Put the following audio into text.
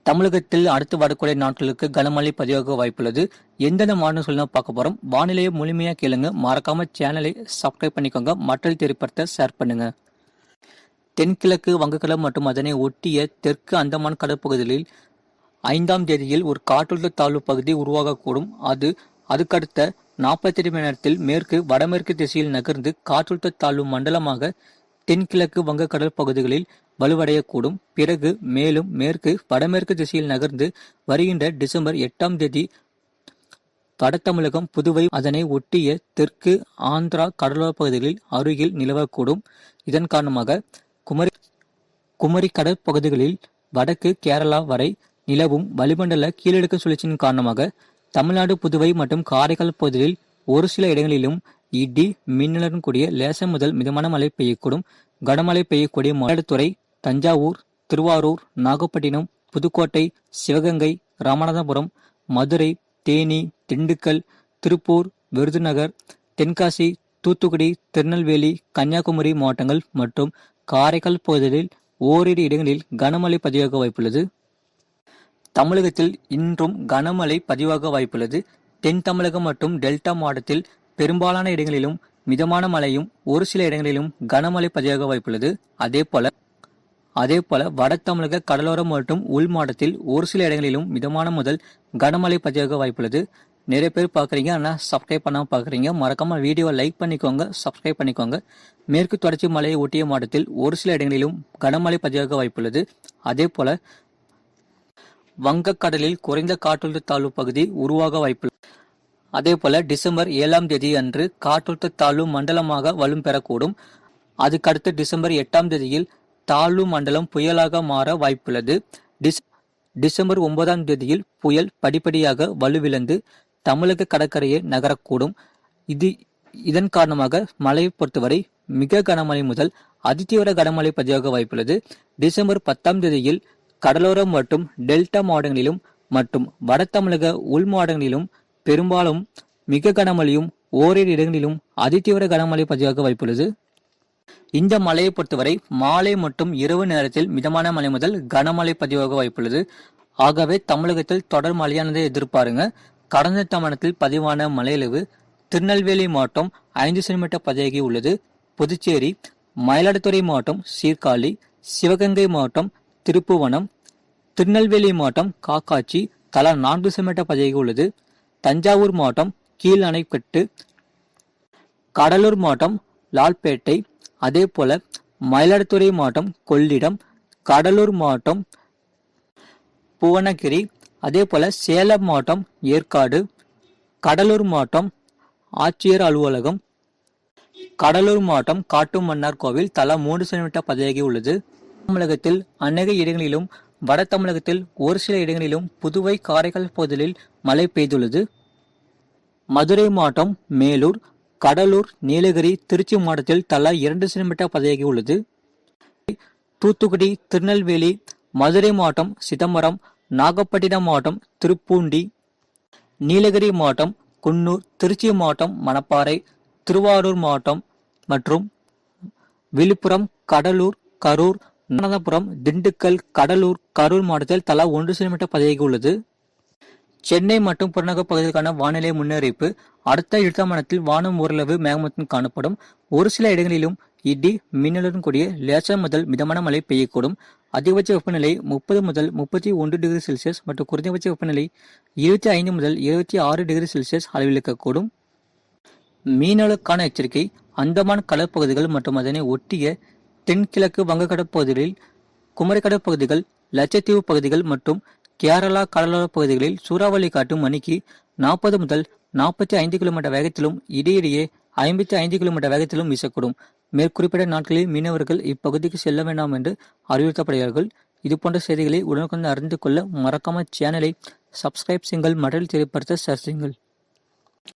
தமிழகத்தில் அடுத்து வரக்கூடிய நாட்களுக்கு கனமழை பதிவாக வாய்ப்புள்ளது. எந்தெந்த மாவட்டம் சொல்லி பார்க்க போறோம். வானிலையை முழுமையா கேளுங்க. மறக்காம சேனலை சப்ஸ்கிரைப் பண்ணிக்கோங்க. மற்றொரு தெரியப்படுத்த ஷேர் பண்ணுங்க. தென்கிழக்கு வங்கக்கடல் மற்றும் அதனை ஒட்டிய தெற்கு அந்தமான் கடற்பகுதிகளில் 5ஆம் தேதியில் ஒரு காற்றழுத்த தாழ்வு பகுதி உருவாகக்கூடும். அதுக்கடுத்த 48 மணி நேரத்தில் மேற்கு வடமேற்கு திசையில் நகர்ந்து காற்றழுத்த தாழ்வு மண்டலமாக தென்கிழக்கு வங்கக்கடல் பகுதிகளில் வலுவடையக்கூடும். பிறகு மேலும் மேற்கு வடமேற்கு திசையில் நகர்ந்து வருகின்ற டிசம்பர் 8ஆம் தேதி வட தமிழகம், புதுவை, அதனை ஒட்டிய தெற்கு ஆந்திரா கடலோர பகுதிகளில் அருகில் நிலவக்கூடும். இதன் காரணமாக குமரி கடற்பகுதிகளில் வடக்கு கேரளா வரை நிலவும் வளிமண்டல கீழடுக்கு சுழற்சியின் காரணமாக தமிழ்நாடு, புதுவை மற்றும் காரைக்கால் பகுதிகளில் ஒரு சில இடங்களிலும் இடி மின்னலுடன் கூடிய லேசர் முதல் மிதமான மழை பெய்யக்கூடும். கனமழை பெய்யக்கூடிய மயிலாடுதுறை, தஞ்சாவூர், திருவாரூர், நாகப்பட்டினம், புதுக்கோட்டை, சிவகங்கை, ராமநாதபுரம், மதுரை, தேனி, திண்டுக்கல், திருப்பூர், விருதுநகர், தென்காசி, தூத்துக்குடி, திருநெல்வேலி, கன்னியாகுமரி மாவட்டங்கள் மற்றும் காரைக்கால் பகுதிகளில் ஓரிரு இடங்களில் கனமழை பதிவாக வாய்ப்புள்ளது. தமிழகத்தில் இன்றும் கனமழை பதிவாக வாய்ப்புள்ளது. தென் தமிழகம் மற்றும் டெல்டா மாவட்டத்தில் பெரும்பாலான இடங்களிலும் மிதமான மழையும் ஒரு சில இடங்களிலும் கனமழை பதிவாக வாய்ப்புள்ளது. அதேபோல வட தமிழக கடலோரம் மற்றும் உள் மாவட்டத்தில் ஒரு சில இடங்களிலும் மிதமான முதல் கனமழை பதிவாக வாய்ப்புள்ளது. நிறைய பேர் பார்க்குறீங்க, ஆனால் சப்ஸ்கிரைப் பண்ணாமல் பார்க்குறீங்க. மறக்காம வீடியோவை லைக் பண்ணிக்கோங்க, சப்ஸ்கிரைப் பண்ணிக்கோங்க. மேற்கு தொடர்ச்சி மலையை ஒட்டிய மாவட்டத்தில் ஒரு சில இடங்களிலும் கனமழை பதிவாக வாய்ப்புள்ளது. அதேபோல வங்கக்கடலில் குறைந்த காற்றழுத்த தாழ்வு பகுதி உருவாக வாய்ப்புள்ளது. அதேபோல டிசம்பர் 7ஆம் தேதி அன்று காற்றழுத்த தாழ்வு மண்டலமாக வலும் பெறக்கூடும். அதுக்கடுத்து டிசம்பர் 8ஆம் தேதியில் தாழ்வு மண்டலம் புயலாக மாற வாய்ப்புள்ளது. டிசம்பர் 9ஆம் தேதியில் புயல் படிப்படியாக வலுவிழந்து தமிழக கடற்கரையை நகரக்கூடும். இதன் காரணமாக மழையை பொறுத்தவரை மிக கனமழை முதல் அதிதீவிர கனமழை பதிவாக வாய்ப்புள்ளது. டிசம்பர் 10ஆம் தேதியில் கடலோரம் மற்றும் டெல்டா மாவட்டங்களிலும் மற்றும் வட தமிழக உள் மாவட்டங்களிலும் பெரும்பாலும் மிக கனமழையும் ஓரிரு இடங்களிலும் அதிதீவிர கனமழை பதிவாக வாய்ப்புள்ளது. இந்த மழையை பொறுத்தவரை மாலை மற்றும் இரவு நேரத்தில் மிதமான மழை முதல் கனமழை பதிவாக வாய்ப்புள்ளது. ஆகவே தமிழகத்தில் தொடர் மழையானதை எதிர்பாருங்க. கடந்த தமிழகத்தில் பதிவான மழையளவு திருநெல்வேலி மாவட்டம் 5 சென்டிமீட்டர் பதிவாகி உள்ளது. புதுச்சேரி, மயிலாடுதுறை மாவட்டம் சீர்காழி, சிவகங்கை மாவட்டம் திருப்புவனம், திருநெல்வேலி மாவட்டம் காக்காட்சி தலா 4 சென்டிமீட்டர் பதிவாகி உள்ளது. தஞ்சாவூர் மாவட்டம் கீழ் அணைக்கட்டு, கடலூர் மாவட்டம் லால்பேட்டை, அதேபோல மயிலாடுதுறை மாவட்டம் கொள்ளிடம், கடலூர் மாவட்டம் புவனகிரி, அதேபோல சேலம் மாவட்டம் ஏற்காடு, கடலூர் மாவட்டம் ஆட்சியர் அலுவலகம், கடலூர் மாவட்டம் காட்டுமன்னார் கோவில் தலா 3 சென்டிமீட்டர் பதிவாகி உள்ளது. தமிழகத்தில் அநேக இடங்களிலும் வட தமிழகத்தில் ஒரு சில இடங்களிலும் புதுவை, காரைக்கால் பகுதிகளில் மழை பெய்துள்ளது. மதுரை மாவட்டம், மேலூர், கடலூர், நீலகிரி, திருச்சி மாவட்டத்தில் தலா 2 சென்டிமீட்டர் பதிவாகி உள்ளது. தூத்துக்குடி, திருநெல்வேலி, மதுரை மாவட்டம் சிதம்பரம், நாகப்பட்டினம் மாவட்டம் திருப்பூண்டி, நீலகிரி மாவட்டம் குன்னூர், திருச்சி மாவட்டம் மணப்பாறை, திருவாரூர் மாவட்டம் மற்றும் விழுப்புரம், கடலூர், கரூர், ராமநாதபுரம், திண்டுக்கல், கடலூர், கரூர் மாவட்டத்தில் தலா 1 சென்டிமீட்டர் பதிவாகி உள்ளது. சென்னை மற்றும் புறநகர் பகுதிகளுக்கான வானிலை முன்னறிவிப்பு. அடுத்த 8 மணத்தில் வானம் ஓரளவு மேகமூட்டத்துடன் காணப்படும். ஒரு சில இடங்களிலும் இடி மின்னலுடன் கூடிய லேசான முதல் மிதமான மழை பெய்யக்கூடும். அதிகபட்ச வெப்பநிலை 30 முதல் 31 டிகிரி செல்சியஸ் மற்றும் குறைந்தபட்ச வெப்பநிலை 25 முதல் 26 டிகிரி செல்சியஸ் அளவில் இருக்கக்கூடும். மீனவர்களுக்கான எச்சரிக்கை. அந்தமான் கடற்பகுதிகள் மற்றும் அதனை ஒட்டிய தென்கிழக்கு வங்கக்கடல் பகுதிகளில், குமரி கடற்பகுதிகள், லட்சத்தீவு பகுதிகள் மற்றும் கேரளா கடலோர பகுதிகளில் சூறாவளி காற்று மணிக்கு 40 முதல் 45 கிலோமீட்டர் வேகத்திலும் இடையிடையே 55 கிலோமீட்டர் வேகத்திலும் வீசக்கூடும். மேற்குறிப்பிட்ட நாட்களில் மீனவர்கள் இப்பகுதிக்கு செல்ல வேண்டாம் என்று அறிவுறுத்தப்படுகிறார்கள். இதுபோன்ற செய்திகளை உடனுக்குடன் அறிந்து கொள்ள மறக்காம சேனலை சப்ஸ்கிரைப் செய்யுங்கள். மற்றொரு தெரியப்படுத்த ஷேர் செய்யுங்கள்.